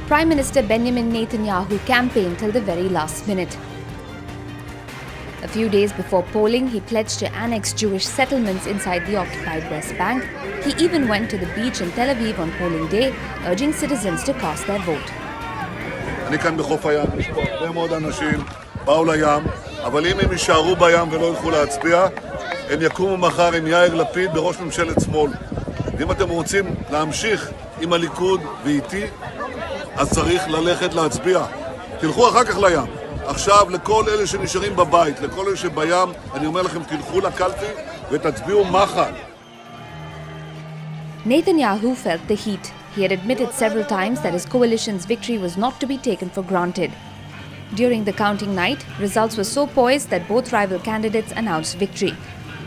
Prime Minister Benjamin Netanyahu campaigned till the very last minute. A few days before polling, he pledged to annex Jewish settlements inside the occupied West Bank. He even went to the beach in Tel Aviv on polling day, urging citizens to cast their vote. אני כאן בחוף הים, יש פה הרבה מאוד אנשים, באו לים, אבל אם הם יישארו בים ולא ילכו להצביע, הם יקומו מחר עם יאיר לפיד בראש ממשלת שמאל. ואם אתם רוצים להמשיך עם הליכוד ואיתי, אז צריך ללכת להצביע. תלכו אחר כך לים. עכשיו לכל אלה שנשארים בבית, לכל אלה שבים, אני אומר לכם, תלכו לקלפי ותצביעו מחר. Netanyahu felt the heat. He had admitted several times that his coalition's victory was not to be taken for granted. During the counting night, results were so poised that both rival candidates announced victory.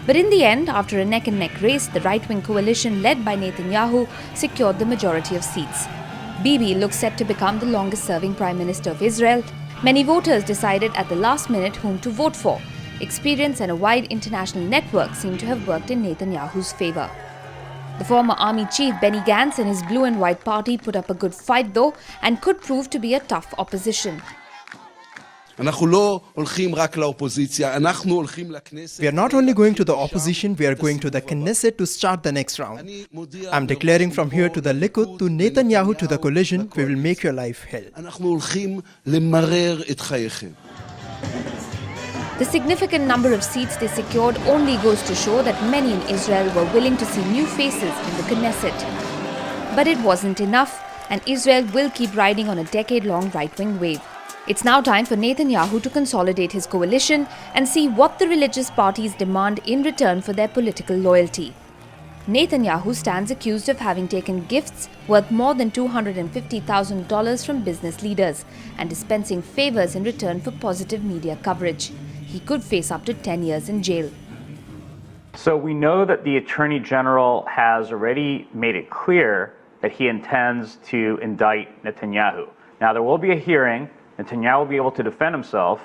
But in the end, after a neck-and-neck race, the right-wing coalition led by Netanyahu secured the majority of seats. Bibi looks set to become the longest-serving Prime Minister of Israel. Many voters decided at the last minute whom to vote for. Experience and a wide international network seem to have worked in Netanyahu's favor. The former army chief Benny Gantz and his blue and white party put up a good fight though and could prove to be a tough opposition. We are not only going to the opposition, we are going to the Knesset to start the next round. I'm declaring from here to the Likud, to Netanyahu, to the coalition, we will make your life hell. The significant number of seats they secured only goes to show that many in Israel were willing to see new faces in the Knesset. But it wasn't enough, and Israel will keep riding on a decade-long right-wing wave. It's now time for Netanyahu to consolidate his coalition and see what the religious parties demand in return for their political loyalty. Netanyahu stands accused of having taken gifts worth more than $250,000 from business leaders and dispensing favors in return for positive media coverage. He could face up to 10 years in jail. So we know that the Attorney General has already made it clear that he intends to indict Netanyahu. Now, there will be a hearing. Netanyahu will be able to defend himself,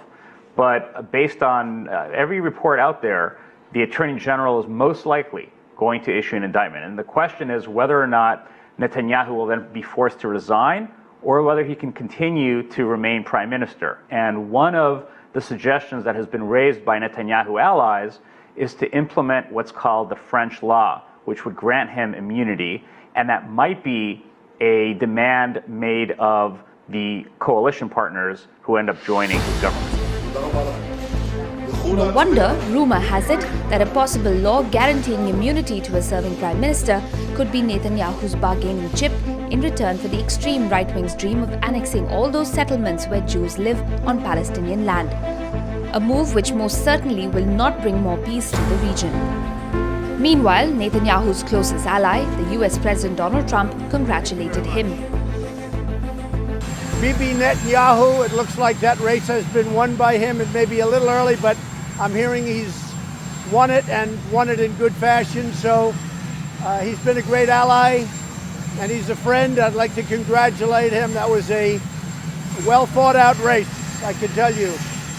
but based on every report out there, the Attorney General is most likely going to issue an indictment. And the question is whether or not Netanyahu will then be forced to resign or whether he can continue to remain Prime Minister. And one of the suggestions that has been raised by Netanyahu allies is to implement what's called the French law, which would grant him immunity, and that might be a demand made of the coalition partners who end up joining his government. No wonder, rumor has it, that a possible law guaranteeing immunity to a serving Prime Minister could be Netanyahu's bargaining chip in return for the extreme right-wing's dream of annexing all those settlements where Jews live on Palestinian land. A move which most certainly will not bring more peace to the region. Meanwhile, Netanyahu's closest ally, the US President Donald Trump, congratulated him. Bibi Netanyahu, it looks like that race has been won by him. It may be a little early, but I'm hearing he's won it and won it in good fashion. So he's been a great ally and he's a friend. I'd like to congratulate him. That was a well thought out race, I can tell you.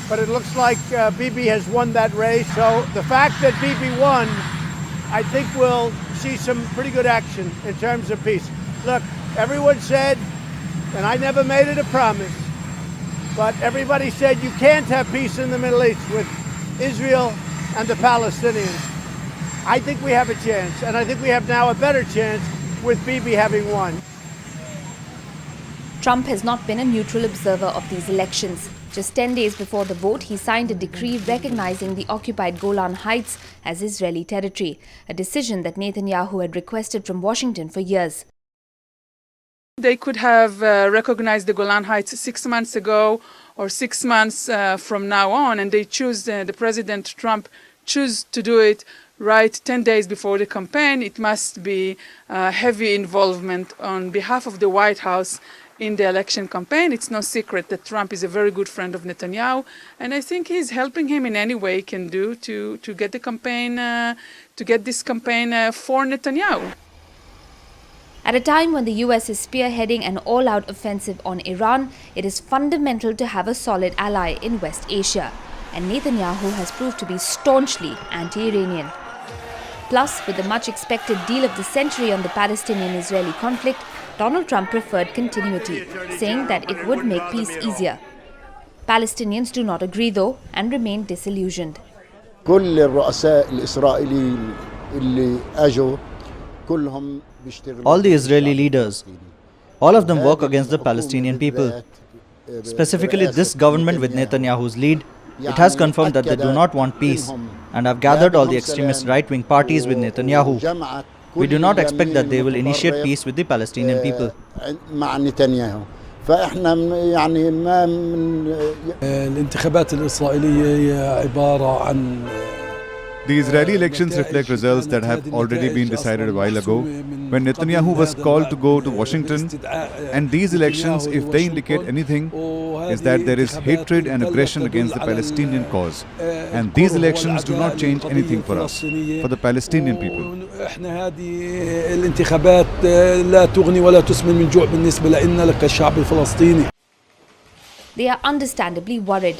But it looks like Bibi has won that race. So the fact that Bibi won, I think we'll see some pretty good action in terms of peace. Look, everyone said, and I never made it a promise, but everybody said you can't have peace in the Middle East with Israel and the Palestinians. I think we have a chance, and I think we have now a better chance with Bibi having won. Trump has not been a neutral observer of these elections. Just 10 days before the vote, he signed a decree recognizing the occupied Golan Heights as Israeli territory, a decision that Netanyahu had requested from Washington for years. They could have recognized the Golan Heights 6 months ago or 6 months from now on, and they choose, the President Trump choose to do it right 10 days before the campaign. It must be heavy involvement on behalf of the White House in the election campaign. It's no secret that Trump is a very good friend of Netanyahu, and I think he's helping him in any way he can do to get the campaign, to get this campaign for Netanyahu. At a time when the US is spearheading an all-out offensive on Iran, it is fundamental to have a solid ally in West Asia, and Netanyahu has proved to be staunchly anti-Iranian. Plus, with the much-expected deal of the century on the Palestinian-Israeli conflict, Donald Trump preferred continuity, saying that it would make peace easier. Palestinians do not agree though and remain disillusioned. كل الرؤساء الإسرائيليين اللي أجوا كلهم بيشتغلوا. All the Israeli leaders, all of them work against the Palestinian people. Specifically this government with Netanyahu's lead, it has confirmed that they do not want peace and have gathered all the extremist right-wing parties with Netanyahu. We do not expect that they will initiate peace with the Palestinian people. مع نتنياهو. فإحنا يعني ما من الانتخابات الإسرائيلية هي عبارة عن The Israeli elections reflect results that have already been decided a while ago, when Netanyahu was called to go to Washington. And these elections, if they indicate anything, is that there is hatred and aggression against the Palestinian cause. And these elections do not change anything for us, for the Palestinian people. الانتخابات لا تغني ولا تسمن من جوع بالنسبة لنا كالشعب الفلسطيني. They are understandably worried.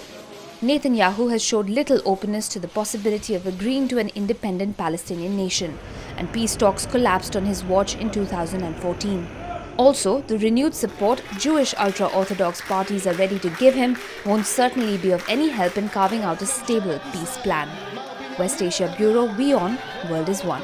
Netanyahu has showed little openness to the possibility of agreeing to an independent Palestinian nation, and peace talks collapsed on his watch in 2014. Also, the renewed support Jewish ultra-Orthodox parties are ready to give him won't certainly be of any help in carving out a stable peace plan. West Asia Bureau, Wion, World is One.